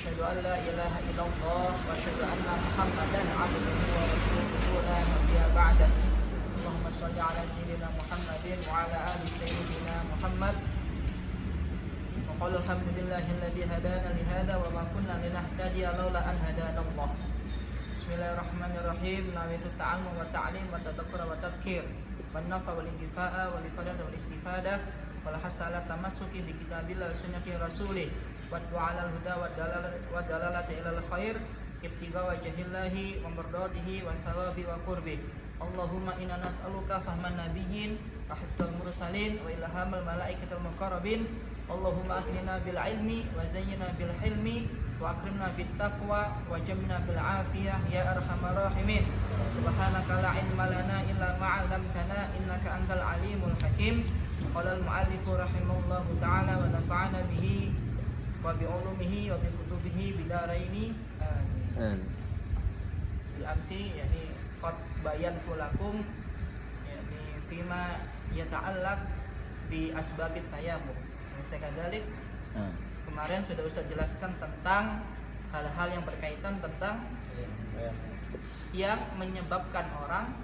أشهد أن لا إله إلا الله وأشهد أن محمدا عبده ورسوله لا نبي بعده اللهم صل على سيدنا محمد وعلى آل سيدنا محمد وقال الحمد لله الذي هدانا لهذا وما كنا لنهتدي لولا أن هدانا الله بسم الله الرحمن الرحيم نويت التعلم والتعليم والتذكر والتذكير والنفع والانتفاع والإفادة والاستفادة والحث على التمسك بكتاب الله وسنة رسوله والدعاء على الهدى والدلالة إلى الخير ابتغاء وجه الله ومرضاته والثواب وقربه اللهم إنا نسألك فهم النبيين وحفظ المرسلين وإلهام الملائكة المقربين اللهم أكرمنا بالعلم وزينا بالحلم وأكرمنا بالتقوى وجمنا بالعافية يا أرحم الراحمين سبحانك لا علم لنا إلا ما علمتنا إنك أنت العليم الحكيم قال المؤلف رحمه الله تعالى ونفعنا به وبعلومه وبكتبه بدارين آمين. بالأمس يعني قد بينت لكم يعني فيما يتعلق بأسباب التيمم. Sekadalik kemarin sudah Ustaz jelaskan tentang hal-hal yang berkaitan tentang yang menyebabkan orang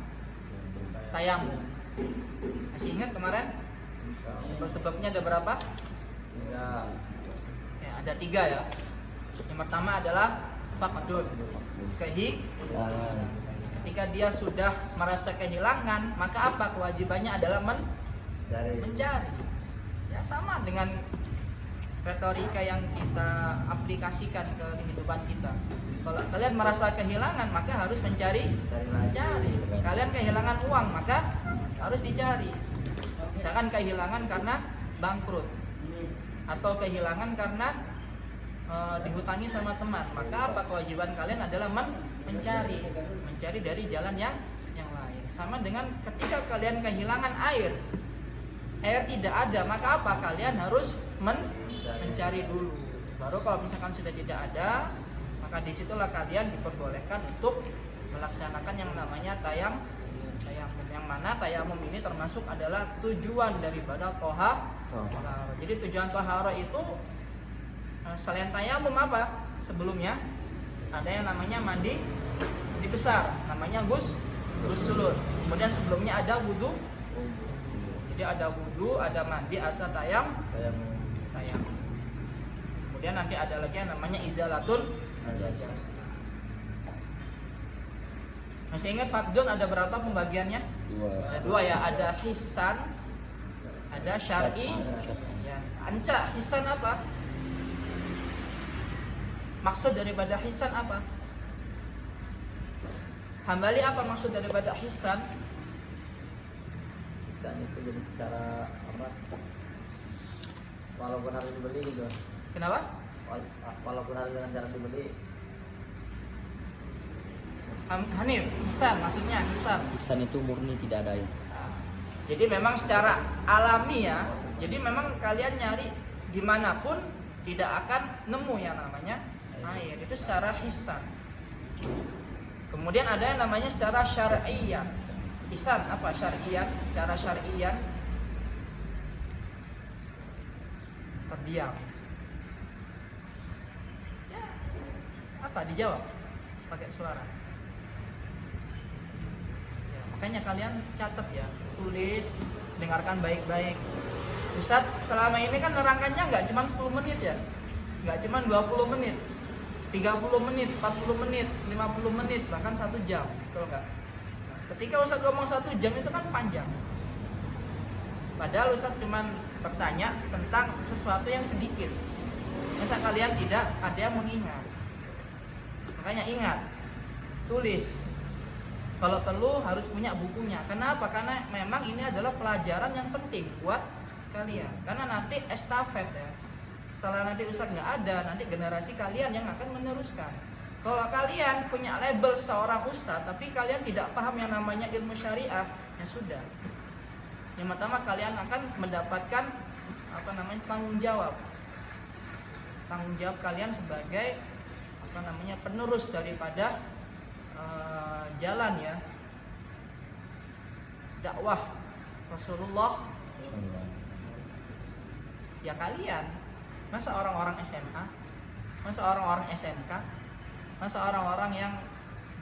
tayamum. Masih ingat kemarin? Sebab-sebabnya ada berapa? Ya, ada 3 ya. Yang pertama adalah faqdun, ketika dia sudah merasa kehilangan, maka apa kewajibannya adalah mencari. Ya sama dengan retorika yang kita aplikasikan ke kehidupan kita. Kalau kalian merasa kehilangan, maka harus mencari. Kalian kehilangan uang, maka harus dicari. Misalkan kehilangan karena bangkrut atau kehilangan karena dihutangi sama teman, maka apa kewajiban kalian adalah mencari dari jalan yang lain. Sama dengan ketika kalian kehilangan air tidak ada, maka apa kalian harus mencari dulu. Baru kalau misalkan sudah tidak ada, maka disitulah kalian diperbolehkan untuk melaksanakan yang namanya tayamum. Yang mana tayamum ini termasuk adalah tujuan daripada tohar. Jadi tujuan tohara itu selain tayamum apa? Sebelumnya ada yang namanya mandi besar, namanya ghusl. Kemudian sebelumnya ada wudu. Jadi ada wudu, ada mandi, ada tayamum. Kemudian nanti ada lagi yang namanya izalatul najas. Masih ingat fardun ada berapa pembagiannya? 2 ya, ada hisan, ada syar'i. Ya. Anca, hisan apa? Maksud daripada hisan apa? Hambali apa maksud daripada hisan? Hisan itu jadi secara apa? Walaupun harus dibeli gitu. Kenapa? Walaupun harus dengan cara dibeli. Hanif, hisan maksudnya hisan. Hisan itu murni tidak ada ya. Jadi memang secara alami ya. Jadi memang kalian nyari dimanapun tidak akan nemu yang namanya air. Itu secara hisan. Kemudian ada yang namanya secara syar'iyan. Hisan apa syar'iyan? Secara syar'iyan terdiam. Ya. Apa dijawab? Pakai suara. Ya, makanya kalian catat ya, tulis, dengarkan baik-baik. Ustadz selama ini kan nerangkannya nggak cuma 10 menit ya, nggak cuma 20 menit, 30 menit, 40 menit, 50 menit, bahkan 1 jam, betul nggak? Ketika Ustadz ngomong 1 jam itu kan panjang. Padahal Ustadz cuma bertanya tentang sesuatu yang sedikit. Masa kalian tidak ada yang mengingat? Makanya ingat, tulis. Kalau perlu harus punya bukunya. Kenapa? Karena memang ini adalah pelajaran yang penting buat kalian. Karena nanti estafet ya. Setelah nanti Ustadz nggak ada, nanti generasi kalian yang akan meneruskan. Kalau kalian punya label seorang ustadz, tapi kalian tidak paham yang namanya ilmu syariah, ya sudah. Yang pertama kalian akan mendapatkan tanggung jawab kalian sebagai penerus daripada jalan ya dakwah Rasulullah. Ya kalian, masa orang-orang SMA masa orang-orang SMK, masa orang-orang yang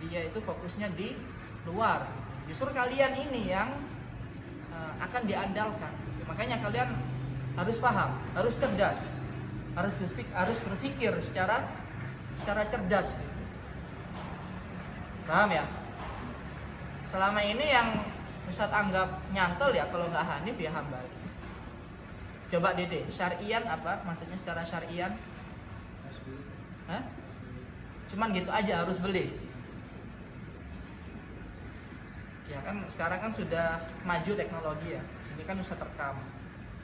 dia itu fokusnya di luar. Justru kalian ini yang akan diandalkan. Makanya kalian harus paham, harus cerdas, harus berpikir secara cerdas. Paham ya? Selama ini yang Ustadz anggap nyantol ya, kalau nggak hanif ya hambal. Coba Dede, syarian apa? Maksudnya secara syarian? Hah? Cuman gitu aja harus beli. Ya kan sekarang kan sudah maju teknologi ya. Ini kan bisa terekam.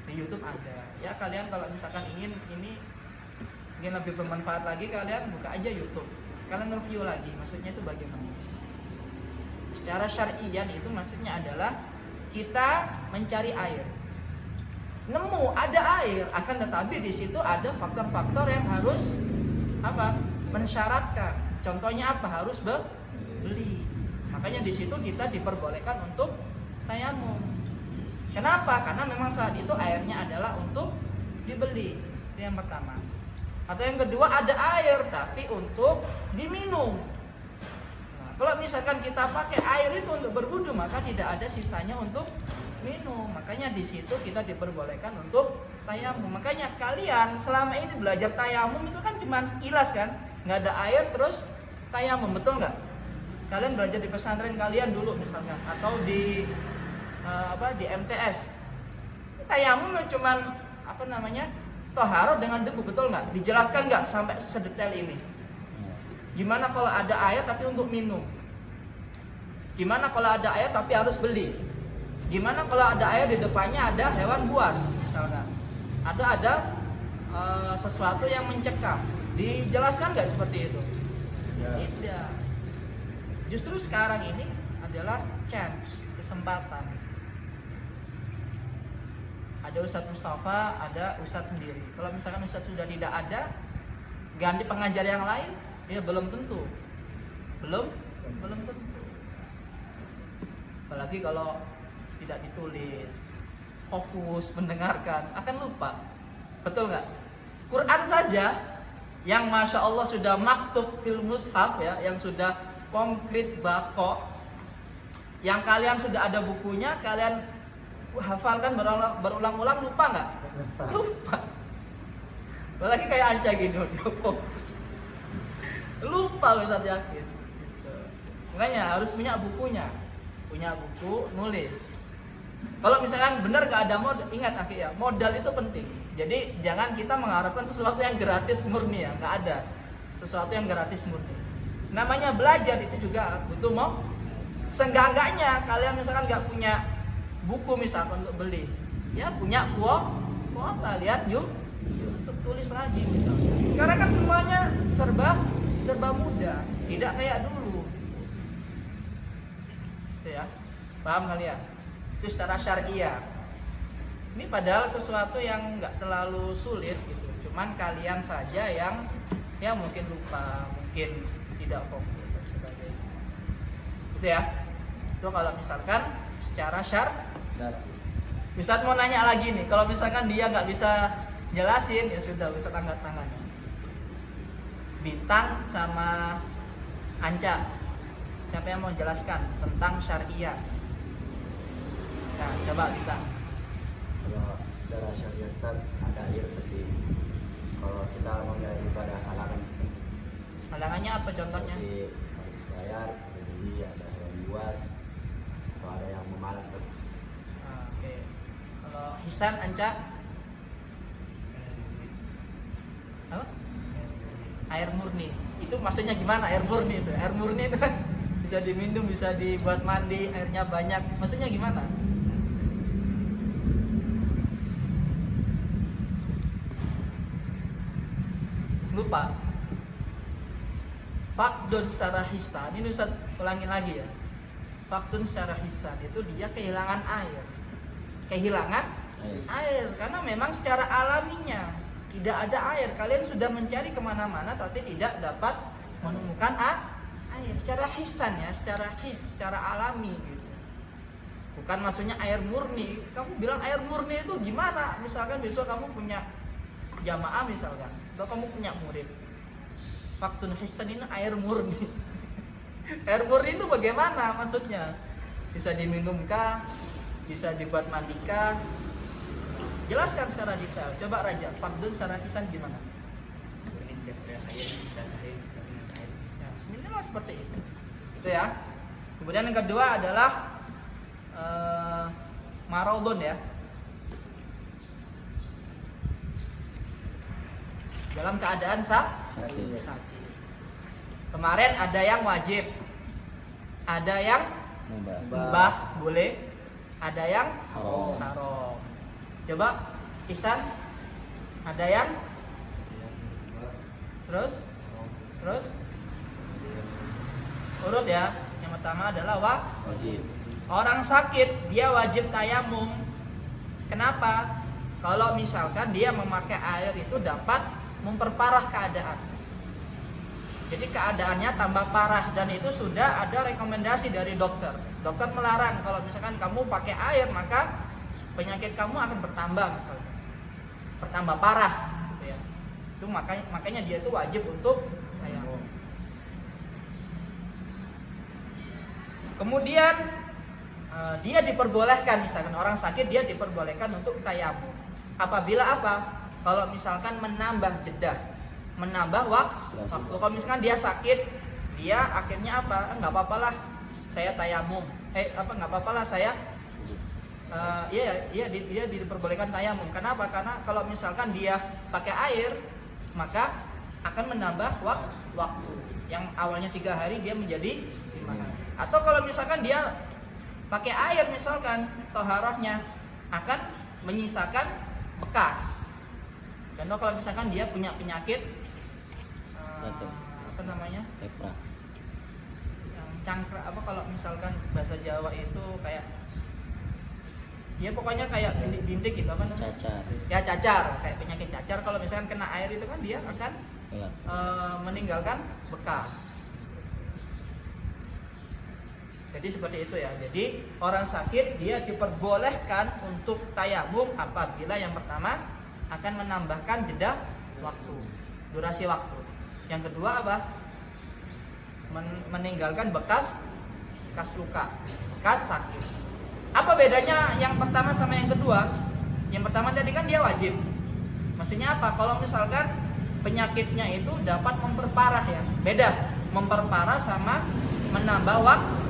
Di YouTube ada. Ya kalian kalau misalkan ingin lebih bermanfaat lagi, kalian buka aja YouTube. Kalian review lagi. Maksudnya itu bagaimana? Secara syarian itu maksudnya adalah kita mencari air. Nemu ada air, akan tetapi di situ ada faktor-faktor yang harus mensyaratkan. Contohnya apa? Harus beli. Makanya di situ kita diperbolehkan untuk tayamum. Kenapa? Karena memang saat itu airnya adalah untuk dibeli. Itu yang pertama. Atau yang kedua, ada air tapi untuk diminum. Nah, kalau misalkan kita pakai air itu untuk berwudu, maka tidak ada sisanya untuk minum. Makanya di situ kita diperbolehkan untuk tayamum. Makanya kalian selama ini belajar tayamum itu kan cuma sekilas kan, nggak ada air terus tayamum, betul nggak? Kalian belajar di pesantren kalian dulu misalkan, atau di MTS. Tayamum cuma toharoh dengan debu, betul nggak? Dijelaskan nggak sampai sedetail ini? Gimana kalau ada air tapi untuk minum? Gimana kalau ada air tapi harus beli? Gimana kalau ada air di depannya ada hewan buas misalkan? Ada sesuatu yang mencekam. Dijelaskan nggak seperti itu? Ya. Tidak. Justru sekarang ini adalah chance, kesempatan. Ada Ustadz Mustafa, ada Ustadz sendiri. Kalau misalkan Ustadz sudah tidak ada, ganti pengajar yang lain, dia belum tentu. Belum tentu. Apalagi kalau tidak ditulis, fokus mendengarkan, akan lupa. Betul nggak? Quran saja yang masya Allah sudah maktub fil mushaf ya, yang sudah konkret bako, yang kalian sudah ada bukunya, kalian hafalkan berulang-ulang, lupa nggak? Lupa. Apalagi kayak Anca gini, dia fokus. Lupa Ustaz yakin. Makanya harus punya bukunya, punya buku, nulis. Kalau misalkan benar gak ada modal, ingat akhi ya, modal itu penting. Jadi jangan kita mengharapkan sesuatu yang gratis murni ya, nggak ada sesuatu yang gratis murni. Namanya belajar itu juga butuh mau. Seenggak-enggaknya kalian misalkan nggak punya buku misalkan untuk beli, ya punya kuota, lihat yuk, tulis lagi misalnya. Sekarang kan semuanya serba mudah, tidak kayak dulu. Itu ya, paham kalian? Itu secara syariah. Ini padahal sesuatu yang nggak terlalu sulit gitu. Cuman kalian saja yang mungkin lupa, mungkin tidak fokus dan sebagainya. Itu ya. Itu kalau misalkan secara Ustadz mau nanya lagi nih, kalau misalkan dia nggak bisa jelasin, ya sudah Ustadz angkat tangannya. Bintang sama Anca, siapa yang mau jelaskan tentang syariah? Nah, coba Bintang. Kalau secara syariah Ustaz ada air, tapi kalau kita mengambil ibadah halangan Ustaz. Halangannya apa contohnya? Seperti harus bayar, beli, ada hewan buas, atau ada yang memalas Ustaz. Oke. Kalau Hisan, Anca? Apa? Air murni. Itu maksudnya gimana air murni itu? Air murni itu kan bisa diminum, bisa dibuat mandi, airnya banyak. Maksudnya gimana? Lupa. Fakdun secara hisan, ini Ustaz ulangin lagi ya. Fakdun secara hisan itu dia kehilangan air. Kehilangan air karena memang secara alaminya tidak ada air. Kalian sudah mencari kemana-mana tapi tidak dapat menemukan air. Secara hisan ya, secara alami gitu. Bukan maksudnya air murni. Kamu bilang air murni itu gimana? Misalkan besok kamu punya jamaah misalkan, atau kamu punya murid, Faktun hisan ini air murni. Air murni itu bagaimana maksudnya? Bisa diminumkah? Bisa dibuat mandikah? Jelaskan secara detail. Coba Raja, faktun secara hisan gimana? Ya, minimal seperti itu. Itu ya. Kemudian yang kedua adalah marodon ya. Dalam keadaan sakit. Kemarin ada yang wajib, ada yang mubah boleh, ada yang haram. Coba Ihsan, ada yang terus urut ya. Yang pertama adalah wajib. Orang sakit dia wajib tayamum. Kenapa? Kalau misalkan dia memakai air itu dapat memperparah keadaan. Jadi keadaannya tambah parah dan itu sudah ada rekomendasi dari dokter. Dokter melarang kalau misalkan kamu pakai air maka penyakit kamu akan bertambah misalnya. Bertambah parah gitu ya. Itu makanya dia itu wajib untuk tayamum. Kemudian dia diperbolehkan misalkan orang sakit dia diperbolehkan untuk tayamum. Apabila apa? Kalau misalkan menambah jeda, menambah waktu. Kalau misalkan dia sakit, dia akhirnya apa? Enggak apa-apalah saya tayamum. Enggak apa-apalah saya dia diperbolehkan tayamum. Kenapa? Karena kalau misalkan dia pakai air, maka akan menambah waktu. Yang awalnya 3 hari dia menjadi 5 hari. Atau kalau misalkan dia pakai air misalkan toharahnya akan menyisakan bekas. Contoh kalau misalkan dia punya penyakit apa namanya? Lepra. Yang cangkrak apa kalau misalkan bahasa Jawa itu kayak ya pokoknya kayak bintik gitu apa namanya? Cacar. Ya cacar, kayak penyakit cacar kalau misalkan kena air itu kan dia akan meninggalkan bekas. Jadi seperti itu ya. Jadi orang sakit dia diperbolehkan untuk tayamum apabila yang pertama akan menambahkan jeda waktu, durasi waktu. Yang kedua apa? Meninggalkan bekas luka, bekas sakit. Apa bedanya yang pertama sama yang kedua? Yang pertama tadi kan dia wajib. Maksudnya apa? Kalau misalkan penyakitnya itu dapat memperparah ya. Beda, memperparah sama menambah waktu.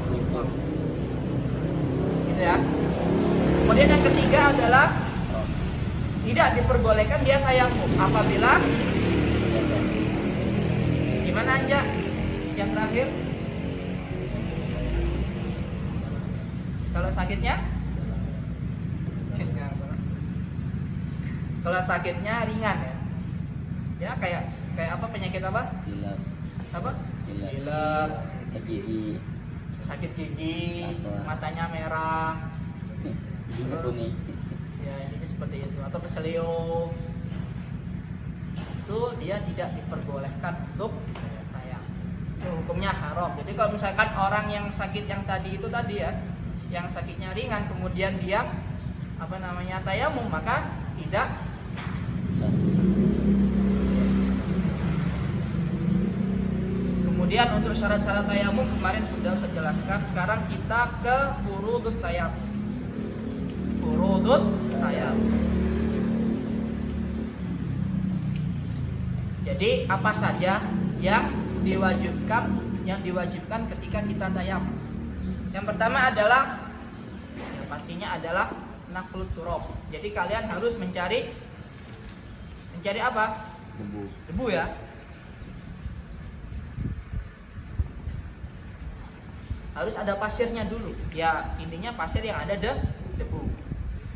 Gitu ya. Kemudian yang ketiga adalah tidak diperbolehkan dia tayamum apabila gimana aja yang terakhir kalau sakitnya ringan ya kayak apa penyakit apa pilek gigi, sakit gigi matanya merah terus ya ini seperti itu atau keselio itu dia tidak diperbolehkan untuk tayamum. Itu hukumnya haram. Jadi kalau misalkan orang yang sakit yang tadi itu tadi ya, yang sakitnya ringan kemudian dia apa namanya tayamum maka tidak. Kemudian untuk syarat-syarat tayamum kemarin sudah saya jelaskan. Sekarang kita ke furudut tayamum. Furudut tayamum. Jadi apa saja yang diwajibkan ketika kita tayamum? Yang pertama adalah pastinya adalah naqlut turab. Jadi kalian harus mencari apa? Debu ya. Harus ada pasirnya dulu. Ya intinya pasir yang ada debu.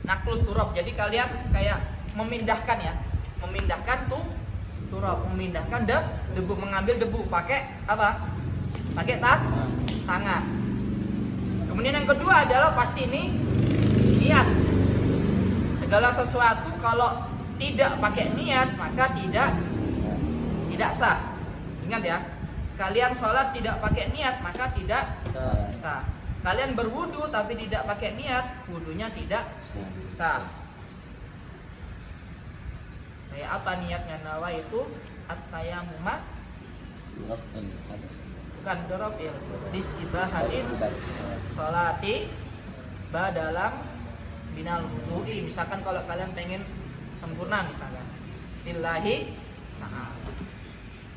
Naqlut turab. Jadi kalian kayak memindahkan turab, memindahkan debu, mengambil debu pakai apa? Pakai tangan. Kemudian yang kedua adalah pasti ini niat. Segala sesuatu kalau tidak pakai niat maka tidak sah. Ingat ya, kalian sholat tidak pakai niat maka tidak sah. Kalian berwudu tapi tidak pakai niat, wudunya tidak sah. Kayak apa niatnya? Nawa itu at-tayammuma Bukan dirafil. Istibahati sholati badalam minal wudu'i. Misalkan kalau kalian pengen sempurna misalkan lillahi ta'ala.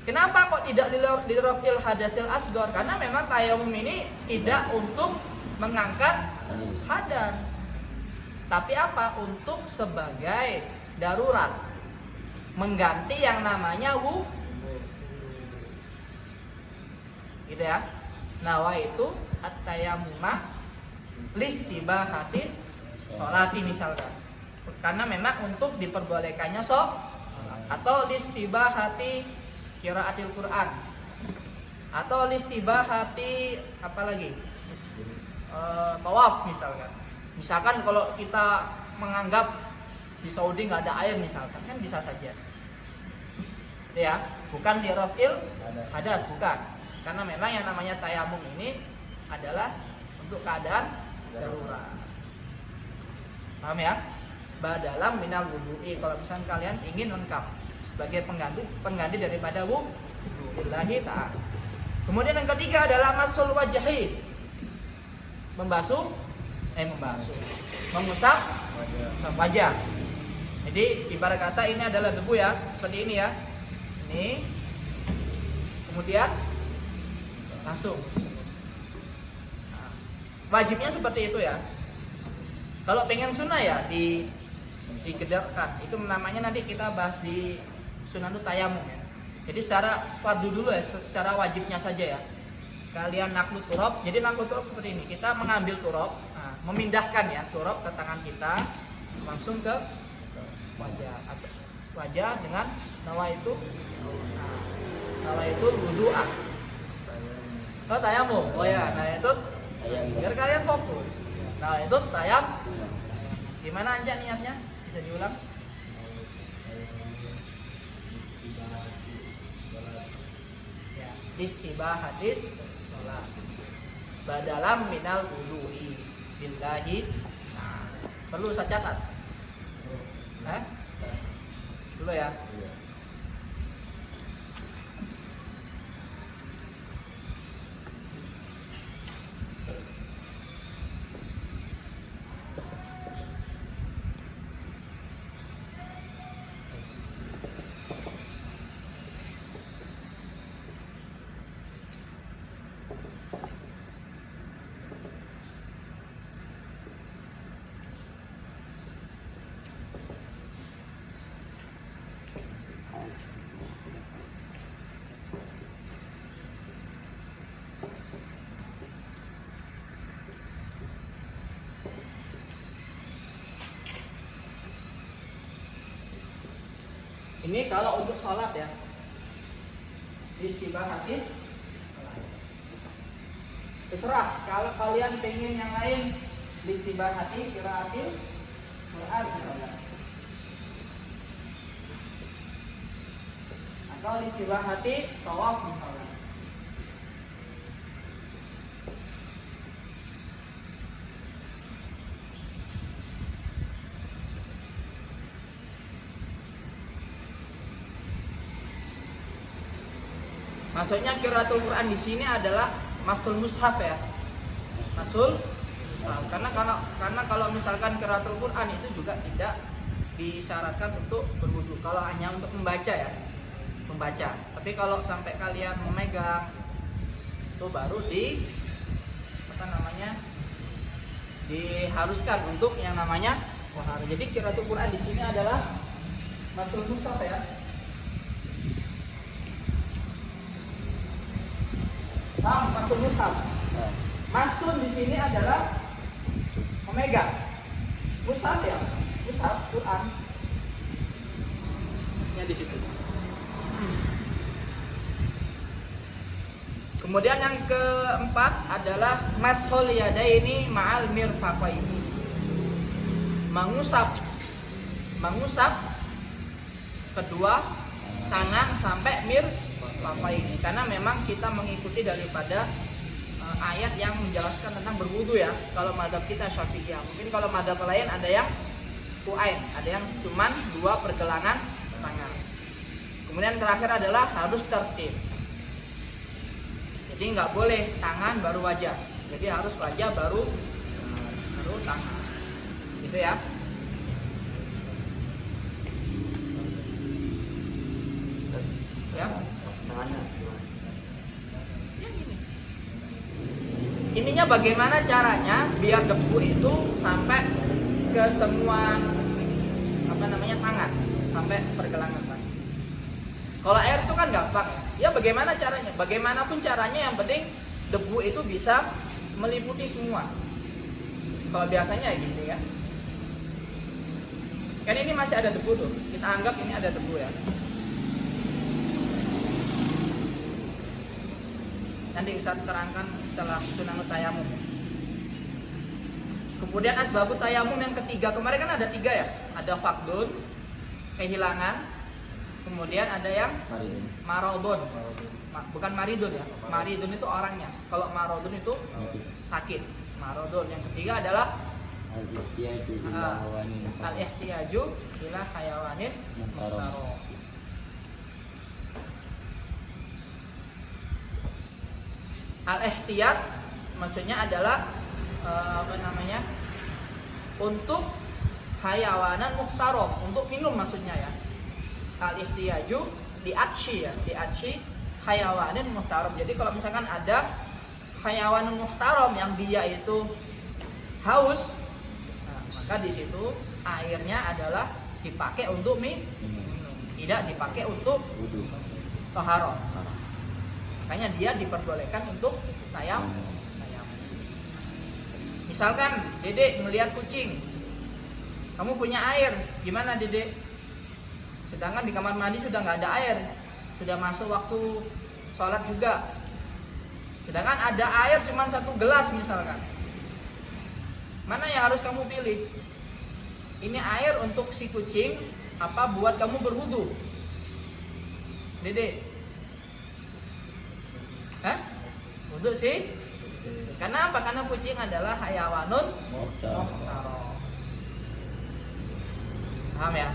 Kenapa kok tidak dirafil hadasil asghar? Karena memang tayamum ini tidak untuk mengangkat hadas. Tapi apa? Untuk sebagai darurat, mengganti yang namanya wudu. Gitu ya. Nawa itu at-tayammuma listibahatis sholati misalkan. Karena memang untuk diperbolehkannya atau listibahati qiraatil Quran, atau listibahati apa lagi? Tawaf misalkan kalau kita menganggap di Saudi nggak ada air misalkan, kan bisa saja ya, bukan di rafil hadas, bukan, karena memang yang namanya tayamum ini adalah untuk keadaan darurat. Paham ya? Badalam minal wudu'i, kalau misalkan kalian ingin lengkap sebagai pengganti daripada wudu lillahi ta'ala. Kemudian yang ketiga adalah masul wajhi, mengusap wajah. Jadi ibarat kata ini adalah debu ya, seperti ini ya. Ini. Kemudian langsung. Nah, wajibnya seperti itu ya. Kalau pengen sunnah ya digederkan. Itu namanya nanti kita bahas di sunanut tayamum ya. Jadi secara fardu dulu ya, secara wajibnya saja ya. Kalian naklut turab. Jadi naklut turab seperti ini. Kita mengambil turab, memindahkan ya turab ke tangan kita langsung ke wajah dengan nawaitu wudu'ah. Oh tayamum. Oh ya, nah itu biar kalian fokus. Nah itu tayam. Gimana aja niatnya? Bisa diulang? Ya, istibahatis sholat badalam minal wudu'i billahi. Nah, perlu saya catat. Dulu ya. Ini kalau untuk sholat ya, istibahatis. Terserah kalau kalian pengen yang lain, istibahati qiraatil Quran misalnya, atau istibahati tawaf misalnya. Maksudnya qiraatul Quran di sini adalah masul mushaf ya. Masul mushaf. Karena kalau misalkan qiraatul Quran itu juga tidak disyaratkan untuk berwudu. Kalau hanya untuk membaca ya. Membaca. Tapi kalau sampai kalian memegang itu baru diharuskan untuk yang namanya tahara. Jadi qiraatul Quran di sini adalah masul mushaf ya. Masul mushaf. Masul di sini adalah memegang. Mushaf ya, mushaf Quran. Maksudnya di situ. Kemudian yang keempat adalah mashul yadaini ma'al mirfaqaini. Mengusap kedua tangan sampai mirfaqaini. Karena memang kita mengikuti daripada ayat yang menjelaskan tentang berwudu ya. Kalau mazhab kita Syafi'iyah. Mungkin kalau mazhab lain ada yang kuain, ada yang cuman 2 pergelangan tangan. Kemudian terakhir adalah harus tertib. Jadi nggak boleh tangan baru wajah. Jadi harus wajah baru tangan. Gitu ya. Ya. Tangannya gimana? Ya gini. Ininya bagaimana caranya biar debu itu sampai ke semua tangan, sampai pergelangan tangan. Kalau air itu kan gampang. Ya bagaimana caranya? Bagaimanapun caranya, yang penting debu itu bisa meliputi semua. Kalau biasanya gini ya. Kan ini masih ada debu tuh. Kita anggap ini ada debu ya. Nanti Ustaz terangkan setelah sunanut tayamum. Kemudian asbabut tayamum yang ketiga, kemarin kan ada 3 ya. Ada fakdun, kehilangan. Kemudian ada yang marodon. Bukan maridun ya. Maridun itu orangnya. Kalau marodun itu sakit. Marodon. Yang ketiga adalah al-ihtiyaju ila hayawanin muhtaro. Al-ihtiyat maksudnya adalah untuk hayawanan muhtarom, untuk minum maksudnya ya. Al-ihtiyaju diatshi ya, diatshi hayawanin muhtarom. Jadi kalau misalkan ada hayawanan muhtarom yang dia itu haus, nah, maka di situ airnya adalah dipakai untuk minum, tidak dipakai untuk taharah. Makanya dia diperbolehkan untuk tayamum. Misalkan Dedek ngelihat kucing, kamu punya air, gimana Dedek? Sedangkan di kamar mandi sudah nggak ada air, sudah masuk waktu sholat juga. Sedangkan ada air cuma 1 gelas misalkan. Mana yang harus kamu pilih? Ini air untuk si kucing, apa buat kamu berwudu? Dedek? Hah? Wudu sih? Karena apa? Karena kucing adalah hayawanun muhtaro. Paham ya?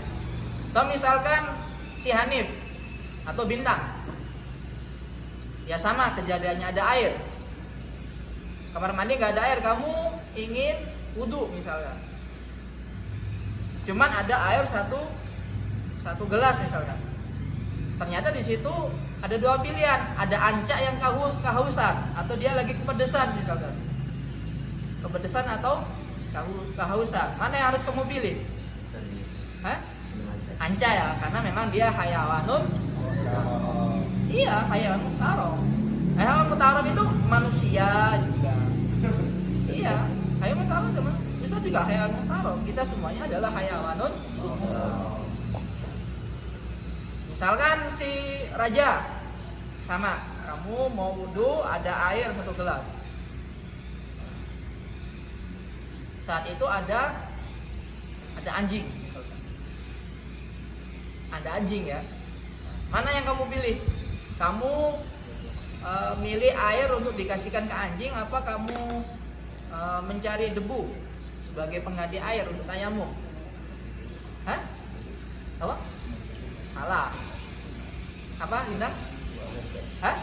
Atau misalkan si Hanif atau Bintang, ya sama kejadiannya, ada air, kamar mandi nggak ada air, kamu ingin wudu misalkan, cuman ada air satu gelas misalkan. Ternyata di situ ada 2 pilihan, ada ancak yang kehausan atau dia lagi kepedesan misalkan. Kepedesan atau kehausan. Mana yang harus kamu pilih? Hah? Ancak ya, karena memang dia hayawanun. Iya, hayawan mutarom. Hayawan mutarom itu manusia juga. Iya, hayawan mutarom itu bisa juga hayawan mutarom. Kita semuanya adalah hayawanun. Misalkan si raja, sama, kamu mau wudu, ada air 1 gelas. Saat itu ada anjing, ada anjing ya. Mana yang kamu pilih? Kamu milih air untuk dikasihkan ke anjing, apa kamu mencari debu sebagai pengganti air untuk tayamum? Hah? Apa? Salah. Apa, Linda? Hah?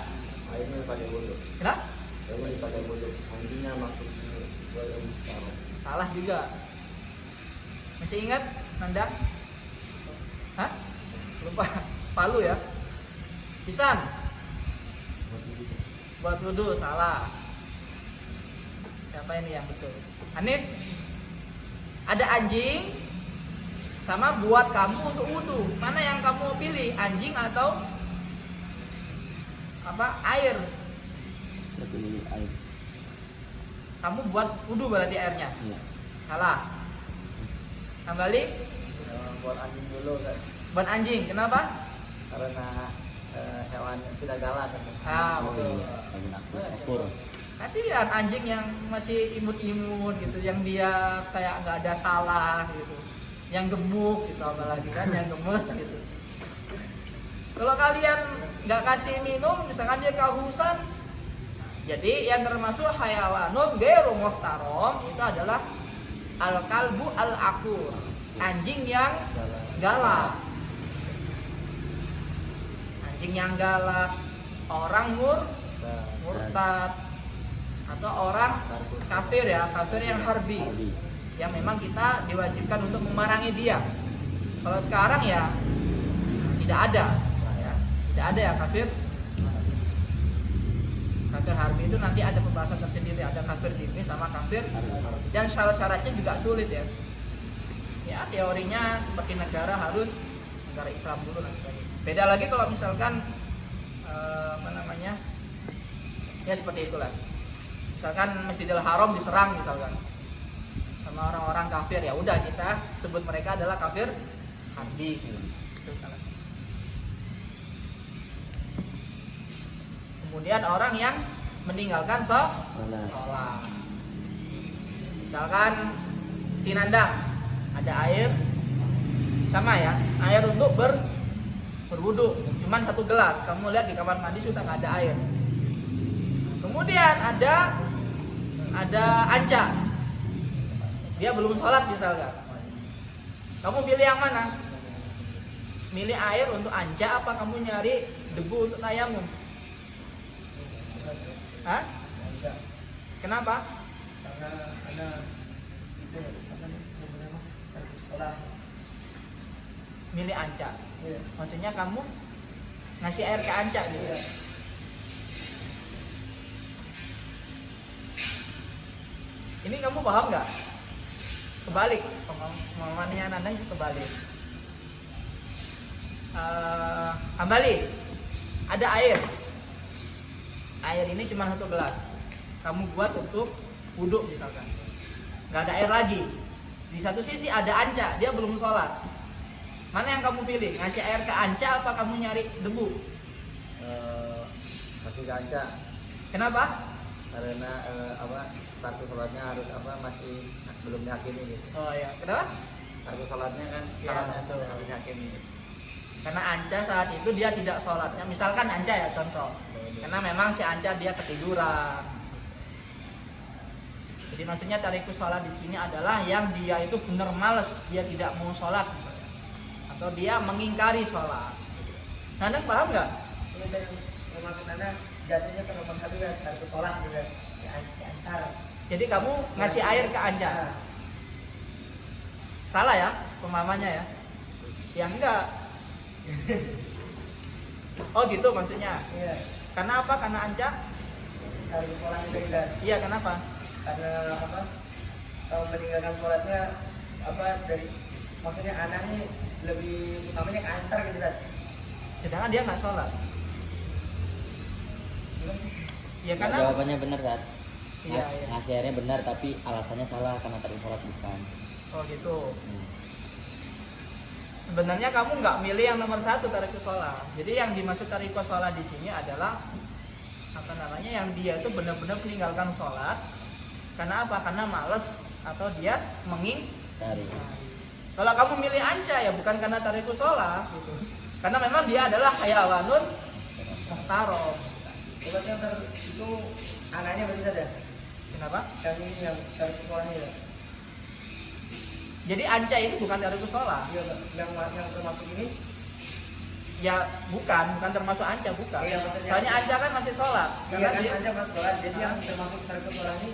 Airnya dipakai wudu. Kenapa? Airnya dipakai wudu. Anjingnya maksudnya salah juga. Masih ingat, Nanda? Hah? Lupa. Palu ya? Pisan? Buat wudu, salah. Siapa ini yang betul? Hanif? Ada anjing sama buat kamu untuk wudu. Mana yang kamu pilih? Anjing atau apa? Air. Air. Kamu buat wudu berarti airnya. Iya. Salah. Kembali. Buat anjing dulu kan. Buat anjing. Kenapa? Karena hewan yang tidak galak kan. Betul. Kasihan anjing yang masih imut-imut gitu, yang dia kayak nggak ada salah gitu, yang gemuk gitu, apalagi kan yang gemes gitu. Kalau kalian nggak kasih minum, misalkan dia kehausan, jadi yang termasuk hayawanun ghairu muhtarom itu adalah al-kalbu al-akur, anjing yang galak. Anjing yang galak, orang murtad, atau orang kafir ya, kafir yang harbi, yang memang kita diwajibkan untuk memerangi dia. Kalau sekarang ya tidak ada, ya. Tidak ada ya kafir. Kafir harbi itu nanti ada pembahasan tersendiri, ada kafir dhimmi sama kafir, dan syarat-syaratnya juga sulit ya. Ya teorinya seperti negara harus negara Islam dulu dan sebagainya. Beda lagi kalau misalkan ya seperti itulah. Misalkan Masjidil Haram diserang misalkan sama orang-orang kafir, ya udah kita sebut mereka adalah kafir harbi. Itu salah. Kemudian orang yang meninggalkan sholat. Misalkan si Nandang ada air, sama ya, air untuk berwudu, cuman 1 gelas. Kamu lihat di kamar mandi sudah nggak ada air. Kemudian ada Anca, dia belum sholat misalkan. Kamu pilih yang mana? Milih air untuk Anca apa kamu nyari debu untuk tayamum? Hah? Kenapa? Karena ada itu sholat. Milih Anca. Iya. Maksudnya kamu ngasih air ke Anca gitu. Iya. Ini kamu paham nggak? Kebalik, pemahamannya Nandang sih kebalik. Hambali, ada air. Air ini cuma 1 gelas. Kamu buat untuk wudhu misalkan. Nggak ada air lagi. Di satu sisi ada Anca, dia belum sholat. Mana yang kamu pilih? Ngasih air ke Anca apa kamu nyari debu? Masih Anca. Kenapa? Karena startu sholatnya harus masih belum yakini gitu. Oh ya, kenapa? Startu sholatnya kan Ya, syaratnya betul. harus yakini. Karena Anca saat itu dia tidak sholatnya. Misalkan Anca ya contoh. Karena memang si Anca dia ketiduran. Jadi maksudnya tarikus sholat di sini adalah yang dia itu benar males, dia tidak mau sholat, atau dia mengingkari sholat. Nandang paham nggak? Ini dari maksud Anda jatuhnya ke nomor 1 ya, tarikus sholat juga si Ansar. Jadi kamu ngasih air ke Anca. Salah ya pemahamannya ya? Ya enggak. Oh gitu maksudnya. Iya. Karena apa? Karena Anca? Tarikus sholat itu kan. Iya, kenapa? Karena kalau meninggalkan sholatnya dari maksudnya anaknya lebih utamanya ke Ansar gitu kan. Sedangkan dia nggak sholat. Ya karena jawabannya benar kan? Iya, iya. Ngasih airnya benar tapi alasannya salah karena tadi sholat bukan. Oh gitu. Sebenarnya kamu nggak milih yang nomor 1 tarikus sholat. Jadi yang dimaksud tarikus sholat di sini adalah yang dia itu benar-benar meninggalkan sholat. Karena apa? Karena males atau dia Dari. Kalau kamu milih Anca ya bukan karena tarikus sholat gitu. Karena memang dia adalah hayawanun muhtaram. Berarti yang itu anaknya berarti ada. Kenapa? Yang ini yang tarikus sholatnya ya. Jadi Anca itu bukan tarikus sholat. Yang termasuk ini. Ya bukan termasuk Anca, bukan. Iya, maksudnya. Soalnya Anca kan masih sholat. Iya Karena kan dia- Anda masuk sholat, jadi yang termasuk tarikus sholat ini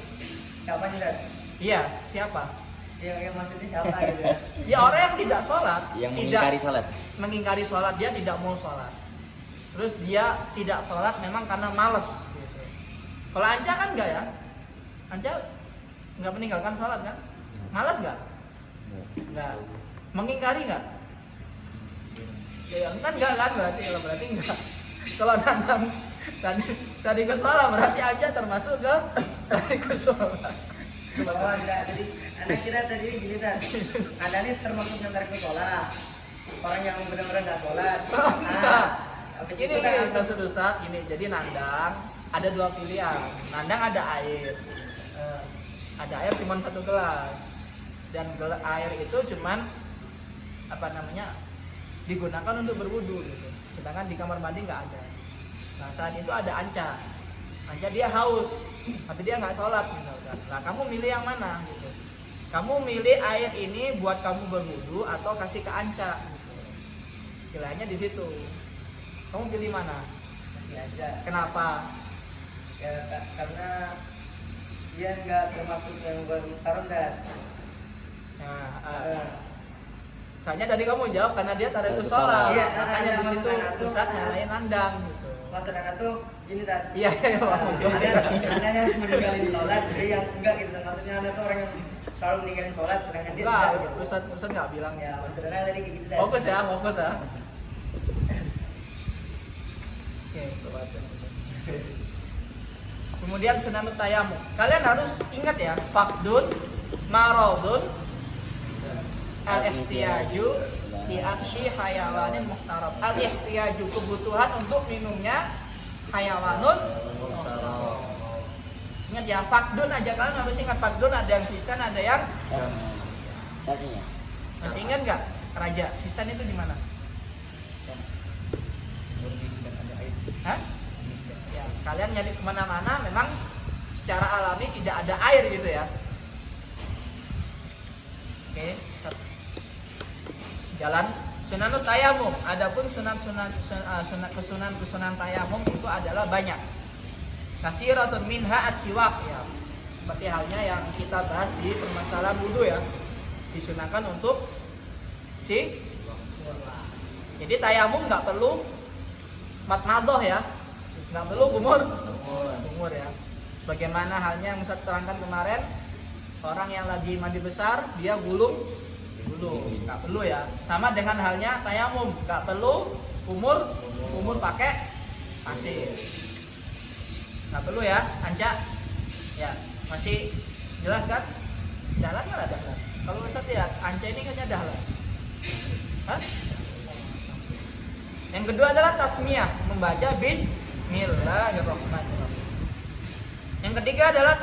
siapa sih kan? Iya, siapa? Yang maksudnya siapa gitu ya? Ya orang yang tidak sholat, Yang tidak mengingkari sholat. mengingkari sholat, dia tidak mau sholat. Terus dia tidak sholat memang karena males. Gitu. Kalau Anca kan enggak ya? Anca nggak meninggalkan sholat kan? Males nggak? Nggak. Mengingkari nggak? Ya kan enggak kan berarti enggak. Kalau Nandang tadi ke sholat berarti Anca termasuk ke sholat. Oh enggak, jadi anak kita tadi gini kan, Anda ini termasuk yang tarikus sholat. Orang yang benar-benar nggak sholat. Enggak. Habis Ini itu kan maksud Ustaz gini, jadi Nandang ada 2 pilihan. Nandang ada air. Ada air cuma 1 gelas. Dan air itu cuman digunakan untuk berwudu gitu. Sedangkan di kamar mandi nggak ada. Nah saat itu ada Anca. Anca dia haus, tapi dia nggak sholat misalkan. Nah kamu milih yang mana gitu? Kamu milih air ini buat kamu berwudu atau kasih ke Anca gitu. Pilihannya di situ. Kamu pilih mana? masih aja. Kenapa? Ya karena dia nggak termasuk yang bertaruh dan Nah, soalnya tadi kamu jawab karena dia tarik sholat. Iya, Makanya di situ maksudnya tuh, Ustaz nyalain nandang gitu. maksud anak tuh gini Tat. Iya, iya, Ada yang meninggalin sholat, dia yang enggak gitu. Maksudnya ada tuh orang yang selalu meninggalin sholat, sedangkan dia Enggak, tidak. Gitu. Ustaz nggak bilang Ya, maksud anak tadi kayak gitu Tat. fokus ya. Oke, coba. Kemudian sunanut tayamum. Kalian harus ingat ya, faqdun, maradun, al-ihtiyaju di aksyi hayawanin muhtarab. Al-ihtiyaju kebutuhan untuk minumnya hayawanun muhtarab. Ingat ya, faqdun aja kalian harus ingat faqdun, ada yang hisan, ada yang Tadinya. masih ingat nggak? Raja hisan itu di mana? Hah? Ya, kalian nyari kemana-mana memang secara alami tidak ada air gitu ya. Oke, jalan sunanut tayamum. Adapun kesunan tayamum itu adalah banyak. Kasiratun minha asyiwak ya. Seperti halnya yang kita bahas di permasalahan wudu ya. Disunahkan untuk jadi tayamum nggak perlu matmadoh ya, nggak perlu kumur ya. Bagaimana halnya yang Ustaz terangkan kemarin, orang yang lagi mandi besar dia gulung, nggak perlu ya. Sama dengan halnya tayamum, nggak perlu kumur pakai pasir, nggak perlu ya. Anca ya masih jelas kan? Dahlan nggak ada? Kalau Ustaz lihat Anca ini kan dahlan. Hah? Yang kedua adalah tasmiyah, membaca bismillahirrahmanirrahim. Yang ketiga adalah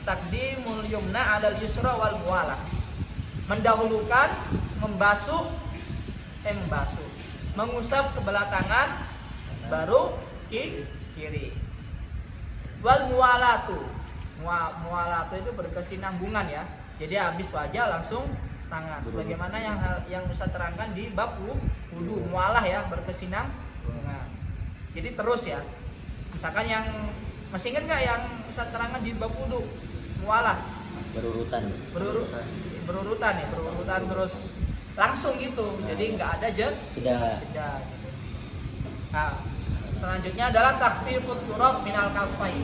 takdimul yumna 'alal yusra wal muwalah. Mendahulukan mengusap sebelah tangan baru kiri. Wal muwalatu. Muwalatu itu berkesinambungan ya. Jadi habis wajah langsung tangan, sebagaimana yang Ustaz terangkan di bab wudu, mualah ya, berkesinambungan. Jadi terus ya, misalkan yang masih ingat nggak yang Ustaz terangkan di bab wudu, mualah Berurutan terus langsung gitu, jadi nggak ada tidak. gitu. Nah, selanjutnya adalah takhfifut turab minal kaffain.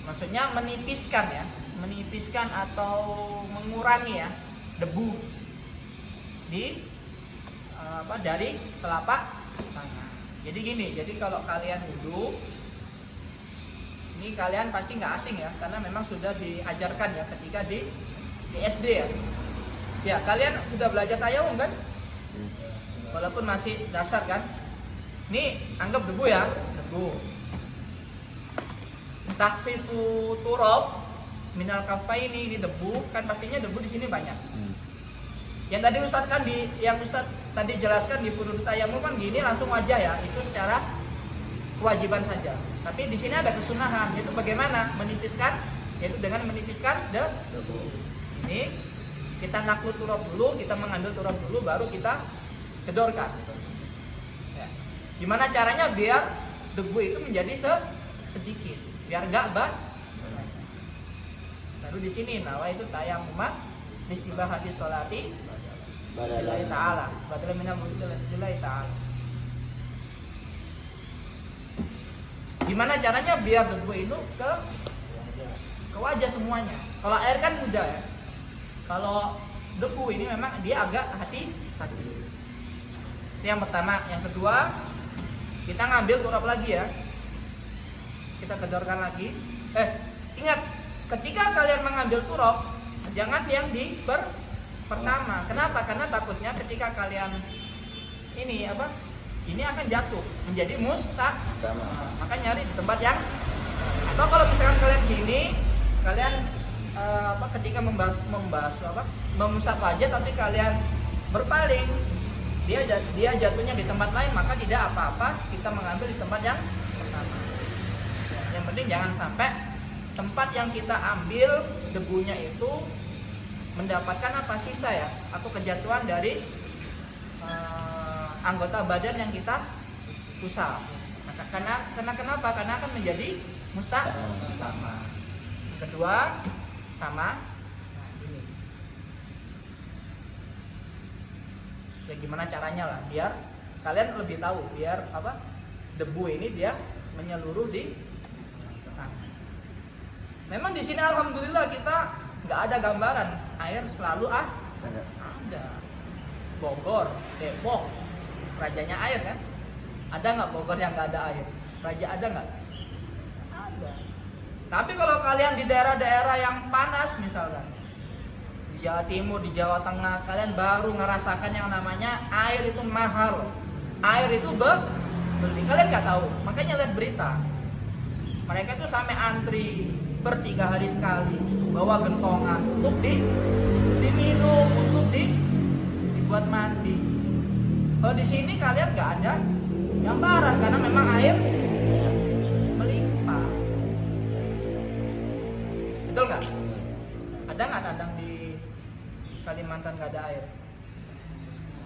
Maksudnya menipiskan atau mengurangi ya debu dari telapak tangan. Jadi gini, jadi kalau kalian wudu, ini kalian pasti nggak asing ya, karena memang sudah diajarkan ya ketika di SD ya. Ya kalian sudah belajar tayamum kan? Walaupun masih dasar kan? Ini anggap debu ya, debu. Takhfifu turab minal kafaini, ini debu kan, pastinya debu di sini banyak. Yang tadi Ustaz kan yang Ustaz tadi jelaskan di furud tayamum kan gini langsung wajah ya, itu secara kewajiban saja. Tapi di sini ada kesunahan, yaitu bagaimana menipiskan, yaitu dengan menipiskan debu. Ini kita naklut turab dulu, kita mengambil turab dulu, baru kita kedorkan. Ya. Gimana caranya biar debu itu menjadi sedikit, biar enggak baru di sini nawa itu tayamum istibahati sholati lillahi ta'ala badal minal lillahi ta'ala. Gimana caranya biar debu itu ke wajah semuanya. Kalau air kan mudah ya. Kalau debu ini memang dia agak hati-hati. Itu yang pertama. Yang kedua, kita ngambil turab lagi ya. Kita kedorkan lagi. Ingat, ketika kalian mengambil turab, jangan yang di pertama. Kenapa? Karena takutnya ketika kalian ini akan jatuh menjadi maka nyari di tempat yang, atau kalau misalkan kalian gini, kalian ketika mengusap wajah tapi kalian berpaling, dia jatuhnya di tempat lain, maka tidak apa-apa kita mengambil di tempat yang pertama. Yang penting jangan sampai tempat yang kita ambil debunya itu mendapatkan sisa ya, atau kejatuhan dari anggota badan yang kita usap. Karena kenapa? Karena akan menjadi mustama. Kedua sama. Nah, ini. Ya gimana caranya lah biar kalian lebih tahu, biar apa? Debu ini dia menyeluruh di tangan. Memang di sini alhamdulillah kita nggak ada gambaran air selalu ada. Bogor, Depok, rajanya air kan? Ada nggak Bogor yang nggak ada air? Raja ada nggak? Ada. Tapi kalau kalian di daerah-daerah yang panas misalkan di Jawa Timur, di Jawa Tengah, kalian baru ngerasakan yang namanya air itu mahal, air itu beli. Kalian nggak tahu, makanya lihat berita. Mereka tuh sampai antri per 3 hari sekali, bawa gentongan untuk diminum, untuk dibuat mandi. Kalau di sini kalian nggak ada gambaran karena memang air melimpah. Betul nggak? Ada nggak Dadang di Kalimantan nggak ada air?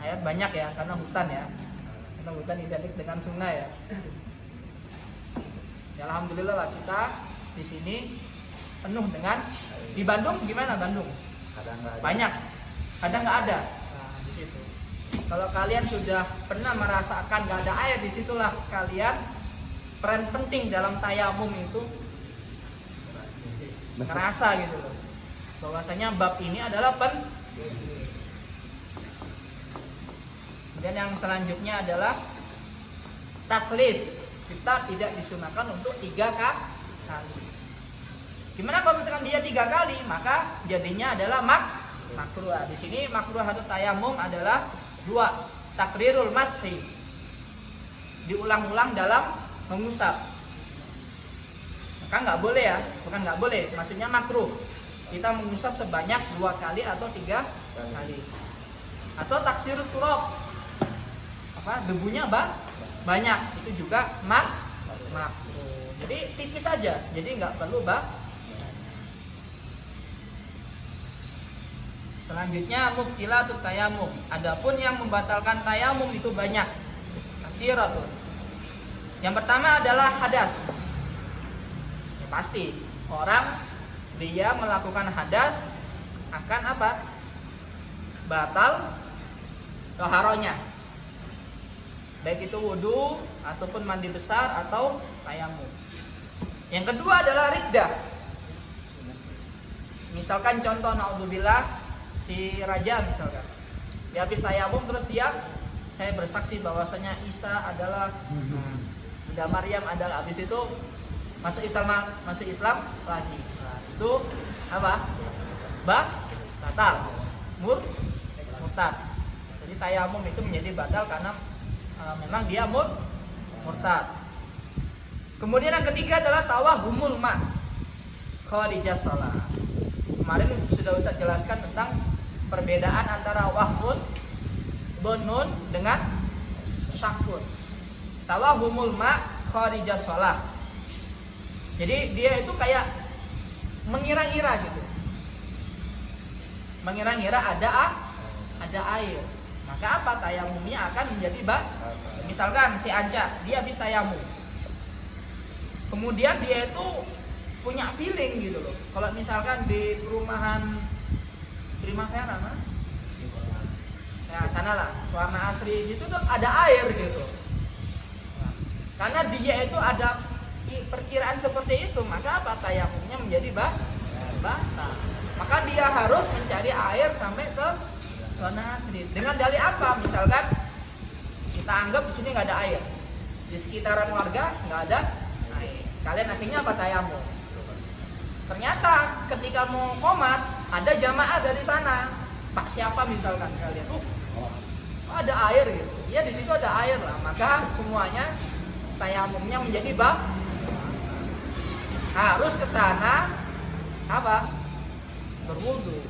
Air banyak ya karena hutan ya. Karena hutan identik dengan sungai ya. Ya alhamdulillah lah kita di sini penuh dengan. Di Bandung gimana Bandung? Kadang nggak ada. Banyak, kadang nggak ada. Nah, di situ. Kalau kalian sudah pernah merasakan nggak ada air, disitulah kalian peran penting dalam tayamum itu ngerasa gitu loh. Bahwasanya bab ini adalah penting. Dan yang selanjutnya adalah taslis. Kita tidak disunahkan untuk 3 kali. Gimana kalau misalkan dia 3 kali, maka jadinya adalah makruh. Di sini makruh atau tayamum adalah 2, takrirul mashi, diulang-ulang dalam mengusap. Maka nggak boleh ya, bukan nggak boleh, maksudnya makruh. Kita mengusap sebanyak 2 kali atau 3 kali. Atau taksirut turab, debunya banyak, itu juga makruh. Jadi tipis saja, jadi nggak perlu Selanjutnya mubtilatut tayamum. Adapun yang membatalkan tayamum itu banyak. Kasiratun. Yang pertama adalah hadas. Ya, pasti orang dia melakukan hadas akan apa? Batal toharonya. Baik itu wudu ataupun mandi besar atau tayamum. Yang kedua adalah riddah. Misalkan contoh naudzubillah si raja misalkan dia habis tayamum terus saya bersaksi bahwasanya Isa adalah Bunda Maryam adalah, habis itu masuk Islam lagi. Nah, itu apa? Batal. Murtad. Jadi tayamum itu menjadi batal karena memang dia murtad. Kemudian yang ketiga adalah tawahumul ma kharijah shalah. Kemarin sudah Ustaz jelaskan tentang perbedaan antara wahmun, bunun dengan syakun. Tawahumul ma kharijah shalah. Jadi dia itu kayak mengira-ngira gitu. Mengira-ngira ada air. Maka apa? Tayamumnya akan menjadi misalkan si Anca, dia habis tayamum. Kemudian dia itu punya feeling gitu loh. Kalau misalkan di perumahan Primavera mana? Ya sana lah, Suwarna Asri itu tuh ada air gitu. Nah, karena dia itu ada perkiraan seperti itu, maka apa? Tayamumnya menjadi batal. Maka dia harus mencari air sampai ke Suwarna Asri. Dengan dalih apa? Misalkan kita anggap di sini nggak ada air, di sekitaran warga nggak ada air. Kalian akhirnya apa? Tayamum. Ternyata ketika mau qomat ada jamaah dari sana. Pak siapa misalkan kalian? Ada air gitu. Ya di situ ada air lah. Maka semuanya tayamumnya menjadi harus ke sana apa? Berwudu.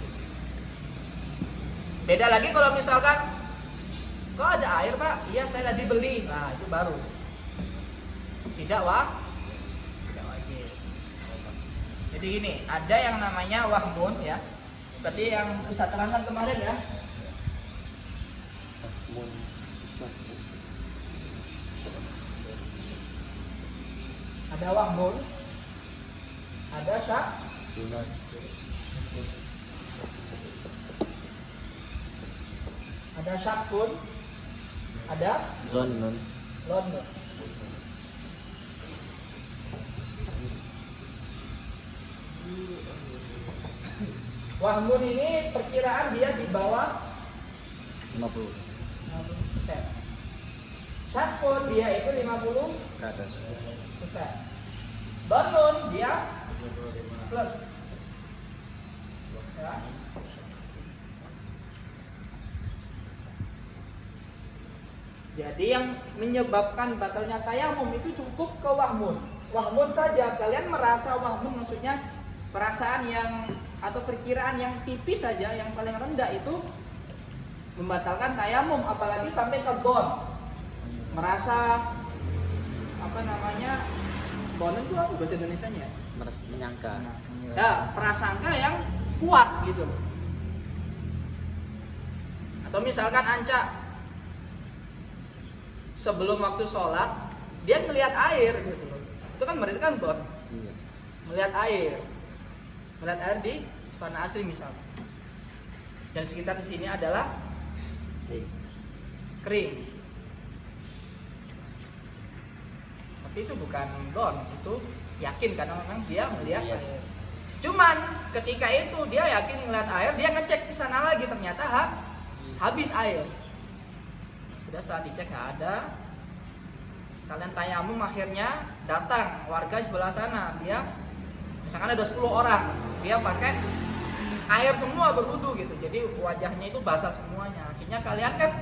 Beda lagi kalau misalkan kok ada air Pak? Iya saya tadi beli. Nah itu baru. Tidak wajib. Jadi gini, ada yang namanya wahmun ya. Seperti yang Ustaz terangkan kemarin ya. ada wahmun, ada syak, ada syakun, ada Zonnun. london. Wahmun ini perkiraan dia di bawah 50 50%. Syakun dia itu 50%. ke atas. London dia plus. Ya. Jadi yang menyebabkan batalnya tayamum itu cukup ke wahmun. Wahmun saja, kalian merasa wahmun maksudnya perasaan yang atau perkiraan yang tipis saja, yang paling rendah itu membatalkan tayamum, apalagi sampai ke don. Merasa apa namanya? Don itu apa bahasa Indonesianya? Merasa menyangka. Ya, prasangka yang kuat gitu. Atau misalkan Anca sebelum waktu sholat dia melihat air gitu loh, itu kan berarti kan don. Iya. Melihat air di zona asli misalnya, dan sekitar di sini adalah kering, tapi itu bukan don, itu yakin karena memang dia melihat Iya. air. Cuman ketika itu dia yakin melihat air, dia ngecek ke sana lagi, ternyata habis air. Sudah setelah dicek nggak ada, kalian tayamum, akhirnya datang warga sebelah sana, dia misalkan ada 10 orang, dia pakai air semua berwudu gitu, jadi wajahnya itu basah semuanya. Akhirnya kalian kan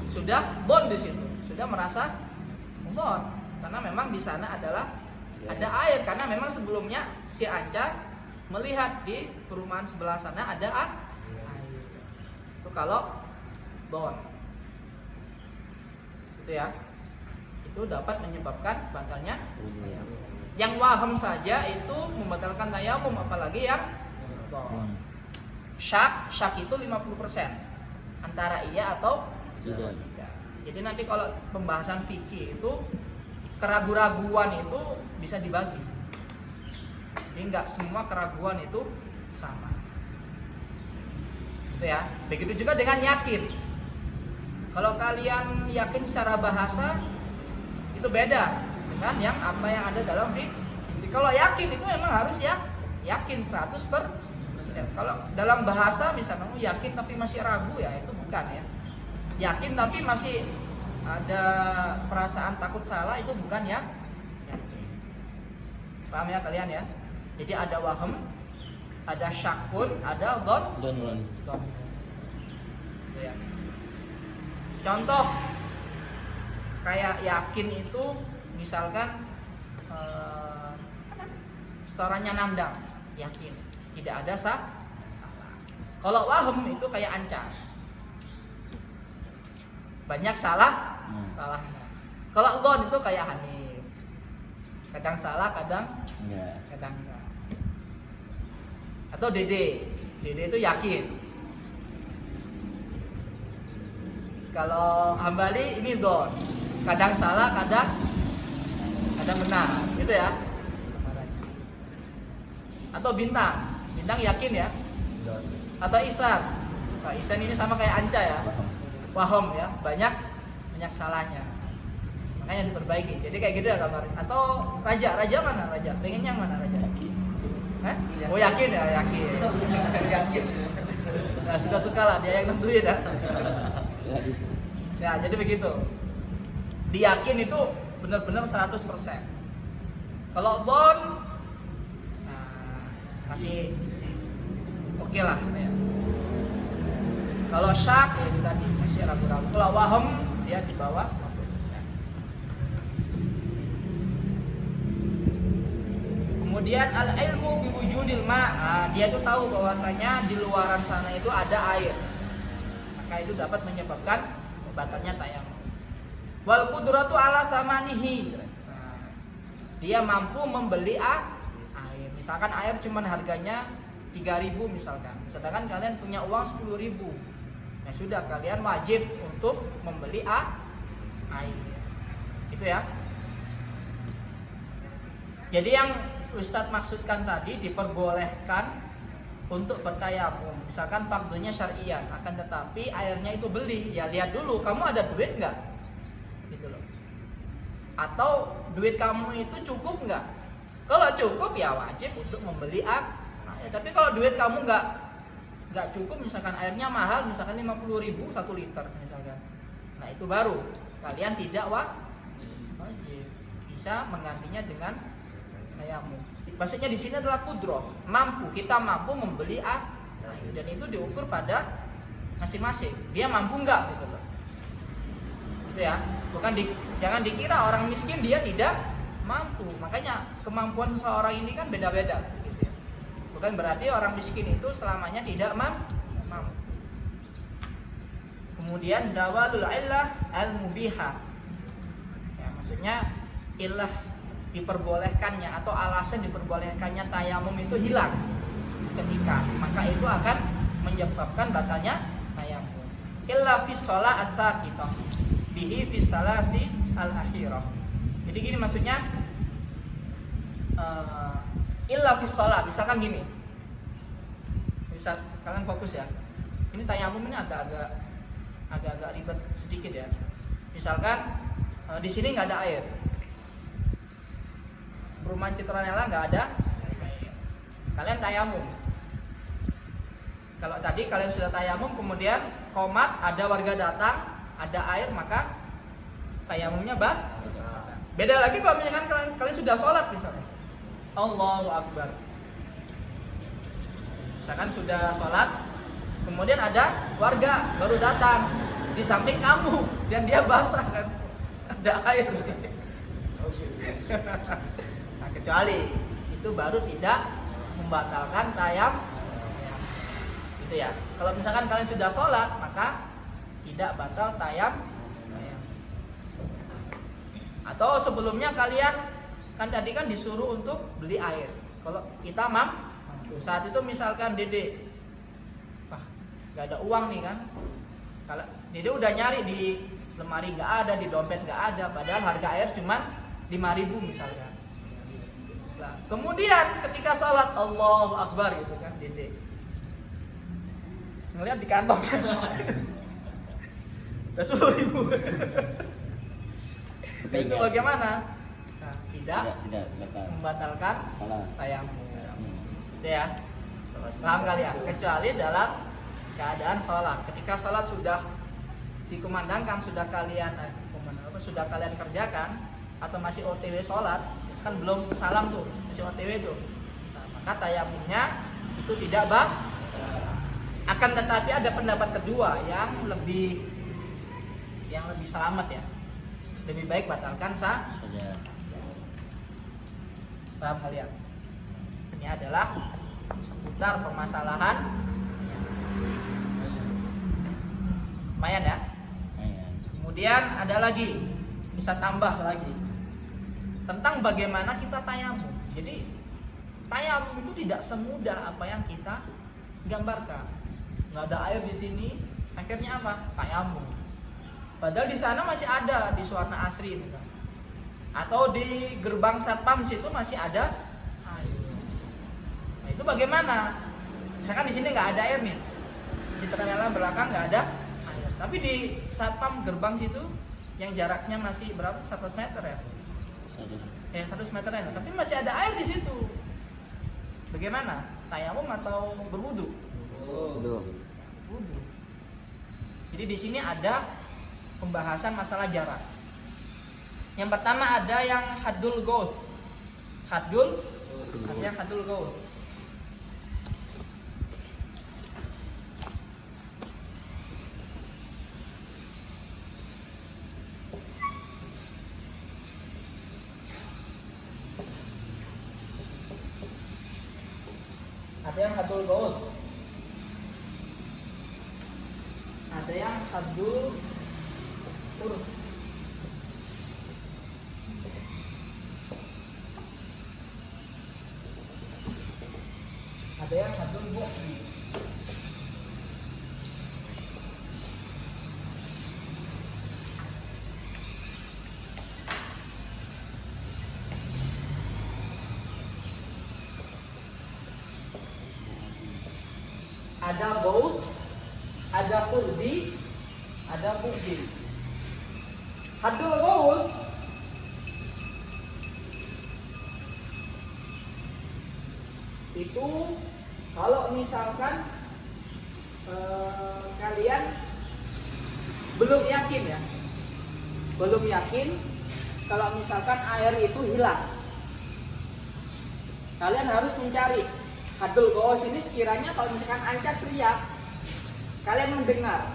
sudah bon di situ, sudah merasa bon, karena memang di sana adalah ada air, karena memang sebelumnya si Anca melihat di perumahan sebelah sana ada air. Itu kalau bon. Ya, itu dapat menyebabkan batalnya. Iya. Yang waham saja itu membatalkan tayamum, apalagi yang syak itu 50% antara iya atau Tidak. tidak. Jadi nanti kalau pembahasan fikih itu keraguan-raguan itu bisa dibagi. Jadi nggak semua keraguan itu sama. Itu ya. Begitu juga dengan yakin. Kalau kalian yakin secara bahasa itu beda dengan yang apa yang ada dalam fikih. Kalau yakin itu memang harus ya yakin 100%. Kalau dalam bahasa misalnya yakin tapi masih ragu, ya itu bukan ya. Yakin tapi masih ada perasaan takut salah, itu bukan ya yakin. Paham ya kalian ya? Jadi ada waham, ada syakun, ada Zonnun. Itu ya. Contoh kayak yakin itu misalkan setorannya nandang, yakin tidak ada salah. Kalau waham itu kayak Anca, banyak salahnya. Kalau gon itu kayak Hanif, kadang salah kadang Enggak. enggak. Atau Dede itu yakin. Kalau Hambali ini don, kadang salah kadang benar, gitu ya. Atau Bintang yakin ya. Atau Ihsan, nah, Ihsan ini sama kayak Anca ya, waham ya, banyak salahnya, makanya diperbaiki. Jadi kayak gitu ya gambarnya. Atau Raja mana Raja? Pengen yang mana Raja? Hah? Oh yakin ya, yakin. Nah suka lah dia yang nentuin ya. Ya jadi begitu. Diyakin itu benar-benar 100%. Kalau bon masih oke lah ya. Kalau syak ya itu tadi masih ragu-ragu. Kalau waham dia di bawah 50%. Kemudian al-ilmu biwujudil ma', dia itu tahu bahwasanya di luaran sana itu ada air. Maka itu dapat menyebabkan batalnya tayamum. Wal qudratu ala samanihi. Dia mampu membeli air. Misalkan air cuman harganya 3.000 misalkan. Sedangkan kalian punya uang 10.000. Ya sudah, kalian wajib untuk membeli air. Itu ya. Jadi yang Ustadz maksudkan tadi diperbolehkan untuk bertayamum. Misalkan fardunya syar'iyan, akan tetapi airnya itu beli. Ya lihat dulu kamu ada duit nggak, gitu loh. Atau duit kamu itu cukup nggak? Kalau cukup ya wajib untuk membeli air. Tapi kalau duit kamu nggak cukup, misalkan airnya mahal, misalkan 50.000 1 liter misalkan. Nah itu baru kalian tidak wajib, bisa menggantinya dengan tayamum. Maksudnya di sini adalah kudroh, kita mampu membeli air, dan itu diukur pada masing-masing. Dia mampu nggak, gitu loh. Gitu ya. Jangan dikira orang miskin dia tidak mampu. Makanya kemampuan seseorang ini kan beda-beda. Gitu ya. Bukan berarti orang miskin itu selamanya tidak mampu. Kemudian zawalul illah al-mubihah. Ya, maksudnya illah diperbolehkannya atau alasan diperbolehkannya tayamum itu hilang seketika, maka itu akan menyebabkan batalnya tayamum. Illa fi shalah as-saqitah bihi fi salasi al-akhirah. Jadi gini maksudnya, illa fi shalah, misalkan gini. Misal kalian fokus ya. Ini tayamum ini agak ribet sedikit ya. Misalkan di sini nggak ada air. Perumahan Citronella nggak ada, kalian tayamum. Kalau tadi kalian sudah tayamum, kemudian komat, ada warga datang, ada air, maka tayamumnya beda lagi kalau misalkan kalian sudah sholat misalnya. Allahu Akbar. Misalkan sudah sholat, kemudian ada warga baru datang di samping kamu dan dia basah kan, ada air. Nah, kecuali itu baru tidak membatalkan tayamum. Gitu ya. Kalau misalkan kalian sudah sholat, maka tidak batal tayamum. Atau sebelumnya kalian kan tadi kan disuruh untuk beli air. Kalau kita mampu, saat itu misalkan Dede, wah nggak ada uang nih kan. Kalau Dede udah nyari di lemari nggak ada, di dompet nggak ada, padahal harga air cuma 5.000 misalkan. Nah, kemudian ketika sholat Allahu Akbar gitu kan Dede ngeliat di kantong udah 10.000. Itu bagaimana? Nah, tidak membatalkan tayamum. Itu ya. Paham kali ya? Kecuali dalam keadaan sholat. Ketika sholat sudah dikumandangkan, sudah kalian kerjakan, atau masih OTW sholat, kan belum salam tuh, masih OTW tuh. Nah, maka tayamumnya itu tidak akan tetapi ada pendapat kedua yang lebih selamat ya. Lebih baik batalkan saja. Paham kalian? Ini adalah seputar permasalahan. Lumayan ya. Kemudian ada lagi, bisa tambah lagi tentang bagaimana kita tayamum. Jadi tayamum itu tidak semudah apa yang kita gambarkan. Nggak ada air di sini, akhirnya apa? Tayamum. Padahal di sana masih ada di Suwarna Asri misalnya. Atau di gerbang Satpam situ masih ada air. Nah, itu bagaimana? Misalkan di sini nggak ada air nih, di Citronella belakang nggak ada air. Tapi di Satpam gerbang situ yang jaraknya masih berapa? 100 meter ya? 100 meter ya. Tapi masih ada air di situ. Bagaimana? Tayamum atau berwudu? Wudu. Jadi di sini ada pembahasan masalah jarak. Yang pertama ada yang haddul ghaus. Ada yang haddul ghaus. Ada yang haddul ghaus. Ada yang haddul uruf. Ada yang haddul bu'di. ada baud, ada qurbi, ada bu'di. Haddul baud itu kalau misalkan kalian belum yakin ya, belum yakin kalau misalkan air itu hilang, kalian harus mencari. Haddul ghaus ini sekiranya kalau misalkan Anca teriak, kalian mendengar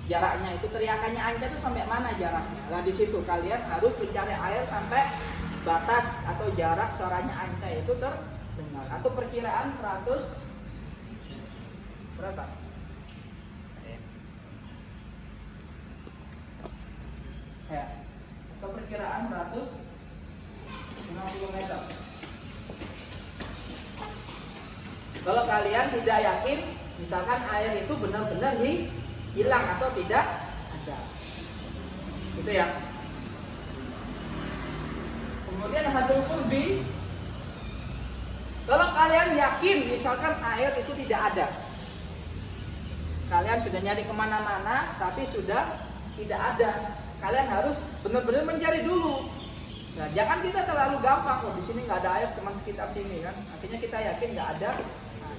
jaraknya itu, teriakannya Anca itu sampai mana jaraknya. Nah di situ kalian harus mencari air sampai batas atau jarak suaranya Anca itu terdengar, atau perkiraan 100 berapa? Ya, atau perkiraan 150 meter. Kalau kalian tidak yakin, misalkan air itu benar-benar hilang atau tidak ada, gitu ya. Kemudian haddul qurbi, kalau kalian yakin misalkan air itu tidak ada, kalian sudah nyari kemana-mana tapi sudah tidak ada, kalian harus benar-benar mencari dulu. Nah, jangan kita terlalu gampang, di sini nggak ada air, cuma sekitar sini kan. Artinya kita yakin nggak ada. Nah,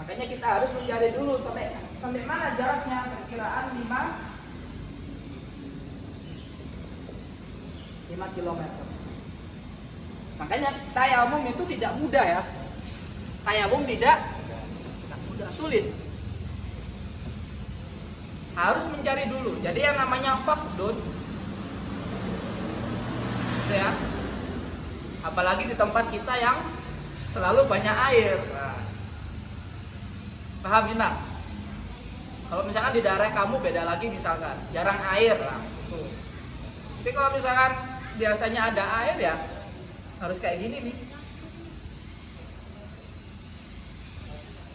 makanya kita harus mencari dulu sampai mana jaraknya, perkiraan 5 km. Makanya tayamum itu tidak mudah ya. Tayamum tidak mudah, sulit. Harus mencari dulu. Jadi yang namanya faqdun, ya, apalagi di tempat kita yang selalu banyak air. Nah, paham Bina? Kalau misalkan di daerah kamu beda lagi, misalkan jarang air lah. Tapi kalau misalkan biasanya ada air ya harus kayak gini nih.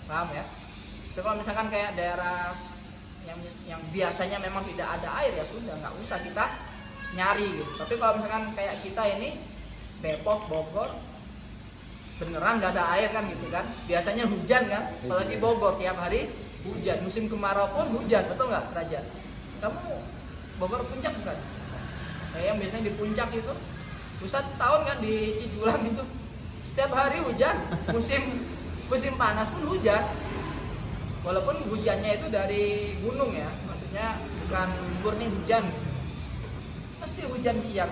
Paham ya? Tapi kalau misalkan kayak daerah yang biasanya memang tidak ada air, ya sudah, nggak usah kita nyari gitu. Tapi kalau misalkan kayak kita ini Depok, Bogor, beneran nggak ada air kan gitu kan. Biasanya hujan kan, apalagi Bogor tiap hari hujan. Musim kemarau pun hujan, betul nggak Raja? Kamu Bogor puncak bukan? Kayak yang biasanya di puncak itu, Ustadz setahun kan di Cijulang itu setiap hari hujan. Musim panas pun hujan. Walaupun hujannya itu dari gunung ya, maksudnya bukan murni hujan, pasti hujan siang.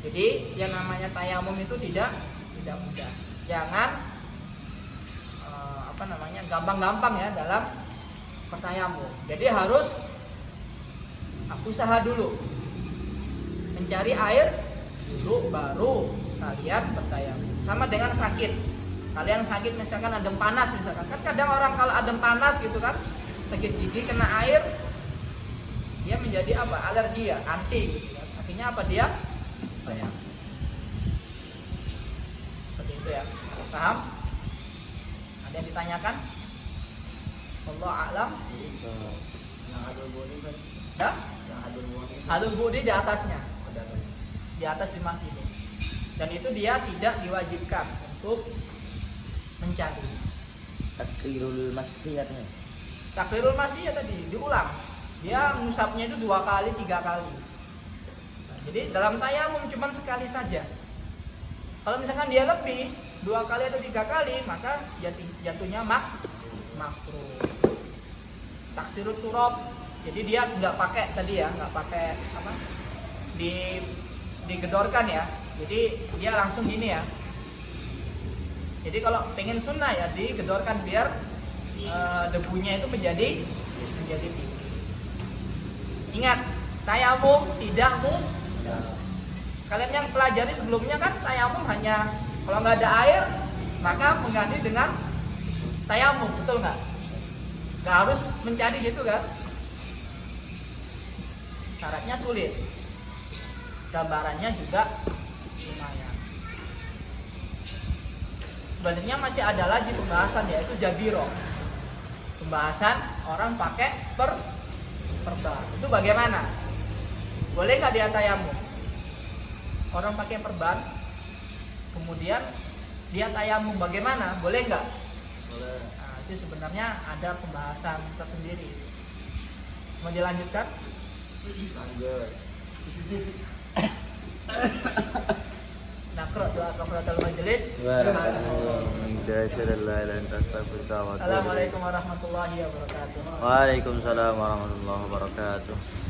Jadi yang namanya tayamum itu tidak mudah. Jangan gampang-gampang ya dalam bertayamum. Jadi harus usaha dulu, mencari air dulu, baru kalian bertayamum. Sama dengan sakit. Kalian sakit misalkan adem panas misalkan, kan kadang orang kalau adem panas gitu kan, sakit gigi kena air, dia menjadi apa? Alergi ya, anti gitu kan. Akhirnya apa dia? Tayamum. Seperti itu ya. Paham? Ada yang ditanyakan? Wallahu a'lam. Yang adul bodi kan? Ya? Yang adul bodi. Adul bodi di atasnya. Ada kan? Di atas 5 kilo. Dan itu dia tidak diwajibkan untuk mencari. Takrirul masih katanya. Takrirul masih ya tadi diulang. Dia ngusapnya itu 2 kali, 3 kali. Nah, jadi dalam tayamum cuma sekali saja. Kalau misalkan dia lebih 2 kali atau 3 kali, maka jatuhnya makruh. Taksirut turab. Jadi dia nggak pakai tadi ya, nggak pakai apa? Digedorkan ya. Jadi dia langsung gini ya. Jadi kalau pengen sunnah ya digedorkan biar debunya itu menjadi tinggi. Ingat, tayamum tidak kalian yang pelajari sebelumnya kan tayamum hanya kalau nggak ada air maka mengganti dengan tayamum, betul nggak? Nggak harus mencari gitu kan? Syaratnya sulit, gambarannya juga lumayan. Sebenarnya masih ada lagi pembahasan, yaitu jabiro, pembahasan orang pakai perban. Itu bagaimana? Boleh nggak dia tayamum? Orang pakai perban, kemudian dia tayamum, bagaimana? Boleh nggak? Boleh. Nah, itu sebenarnya ada pembahasan tersendiri. Mau dilanjutkan? Lanjut. Nakro doa kafaratul majelis. Assalamualaikum warahmatullahi wabarakatuh. Waalaikumsalam warahmatullahi wabarakatuh.